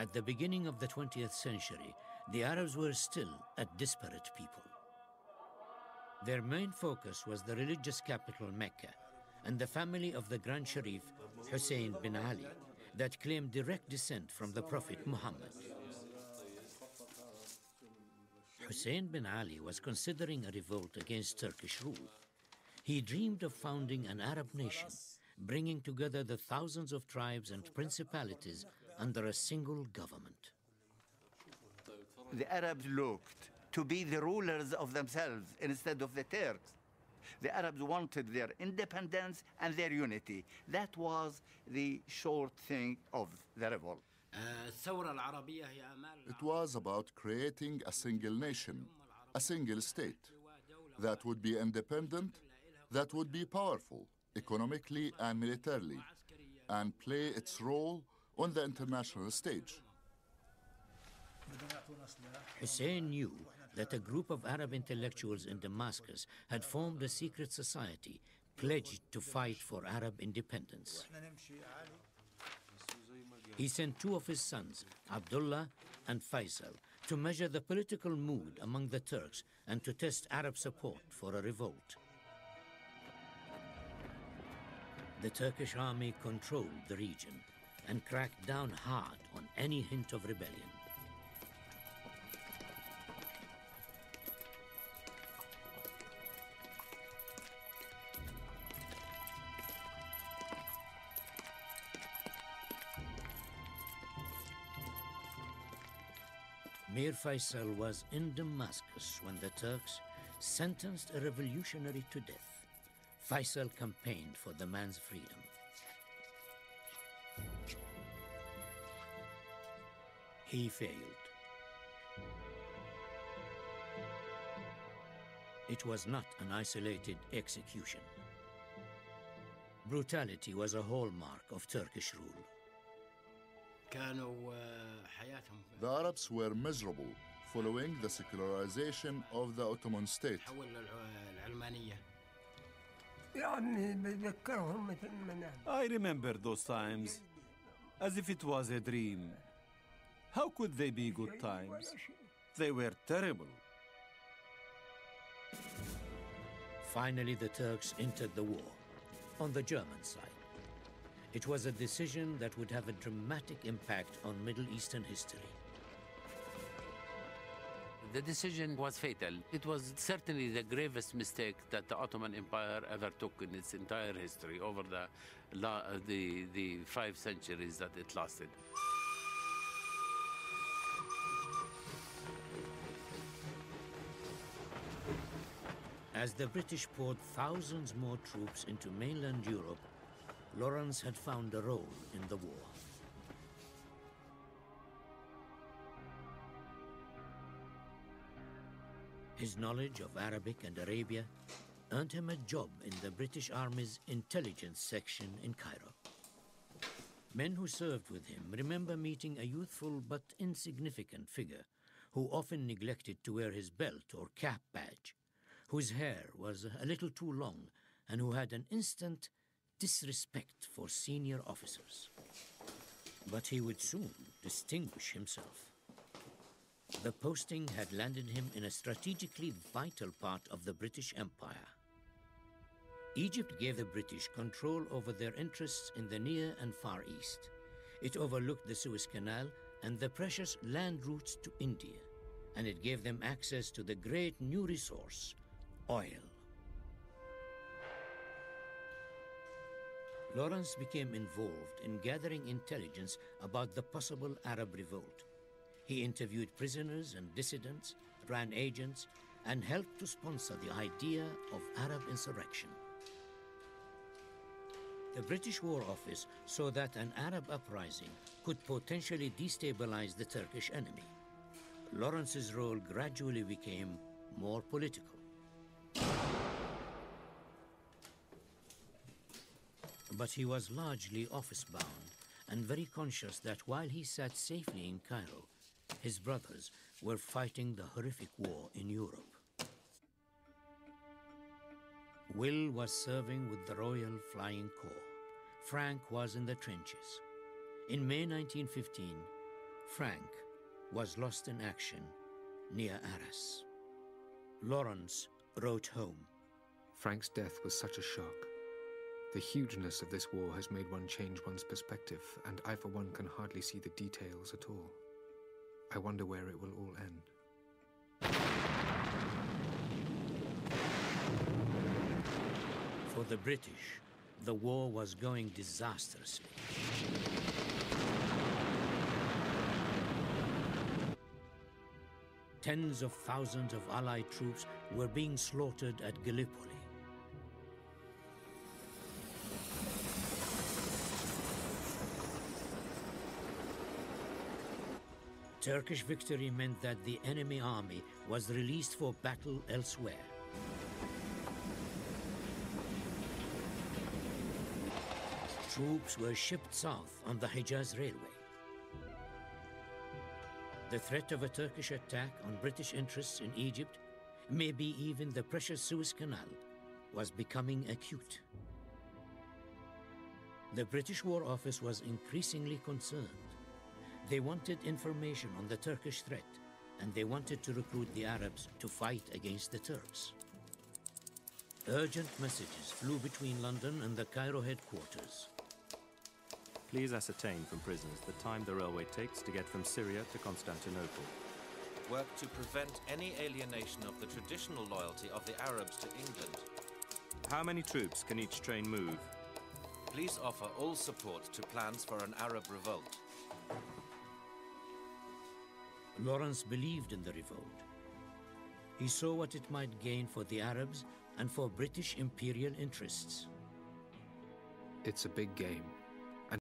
At the beginning of the 20th century, the Arabs were still a disparate people. Their main focus was the religious capital Mecca and the family of the Grand Sharif Hussein bin Ali that claimed direct descent from the Prophet Muhammad. Hussein bin Ali was considering a revolt against Turkish rule. He dreamed of founding an Arab nation, bringing together the thousands of tribes and principalities under a single government. The Arabs looked to be the rulers of themselves instead of the Turks. The Arabs wanted their independence and their unity. That was the short thing of the revolt. It was about creating a single nation, a single state, that would be independent, that would be powerful, economically and militarily, and play its role on the international stage. Hussein knew that a group of Arab intellectuals in Damascus had formed a secret society pledged to fight for Arab independence. He sent two of his sons, Abdullah and Faisal, to measure the political mood among the Turks and to test Arab support for a revolt. The Turkish army controlled the region and cracked down hard on any hint of rebellion. Mir Faisal was in Damascus when the Turks sentenced a revolutionary to death. Faisal campaigned for the man's freedom. He failed. It was not an isolated execution. Brutality was a hallmark of Turkish rule. The Arabs were miserable following the secularization of the Ottoman state. I remember those times as if it was a dream. How could they be good times? They were terrible. Finally, the Turks entered the war on the German side. It was a decision that would have a dramatic impact on Middle Eastern history. The decision was fatal. It was certainly the gravest mistake that the Ottoman Empire ever took in its entire history over the 5 centuries that it lasted. As the British poured thousands more troops into mainland Europe, Lawrence had found a role in the war. His knowledge of Arabic and Arabia earned him a job in the British Army's intelligence section in Cairo. Men who served with him remember meeting a youthful but insignificant figure who often neglected to wear his belt or cap badge, whose hair was a little too long, and who had an instant disrespect for senior officers. But he would soon distinguish himself. The posting had landed him in a strategically vital part of the British Empire. Egypt gave the British control over their interests in the Near and Far East. It overlooked the Suez Canal and the precious land routes to India, and it gave them access to the great new resource, oil. Lawrence became involved in gathering intelligence about the possible Arab revolt. He interviewed prisoners and dissidents, ran agents, and helped to sponsor the idea of Arab insurrection. The British War Office saw that an Arab uprising could potentially destabilize the Turkish enemy. Lawrence's role gradually became more political. But he was largely office-bound and very conscious that while he sat safely in Cairo, his brothers were fighting the horrific war in Europe. Will was serving with the Royal Flying Corps. Frank was in the trenches. In May 1915, Frank was lost in action near Arras. Lawrence wrote home. Frank's death was such a shock. The hugeness of this war has made one change one's perspective, and I, for one, can hardly see the details at all. I wonder where it will all end. For the British, the war was going disastrously. Tens of thousands of Allied troops were being slaughtered at Gallipoli. Turkish victory meant that the enemy army was released for battle elsewhere. Troops were shipped south on the Hejaz Railway. The threat of a Turkish attack on British interests in Egypt, maybe even the precious Suez Canal, was becoming acute. The British War Office was increasingly concerned. They wanted information on the Turkish threat, and they wanted to recruit the Arabs to fight against the Turks. Urgent messages flew between London and the Cairo headquarters. Please ascertain from prisoners the time the railway takes to get from Syria to Constantinople. Work to prevent any alienation of the traditional loyalty of the Arabs to England. How many troops can each train move? Please offer all support to plans for an Arab revolt. Lawrence believed in the revolt. He saw what it might gain for the Arabs and for British imperial interests. It's a big game.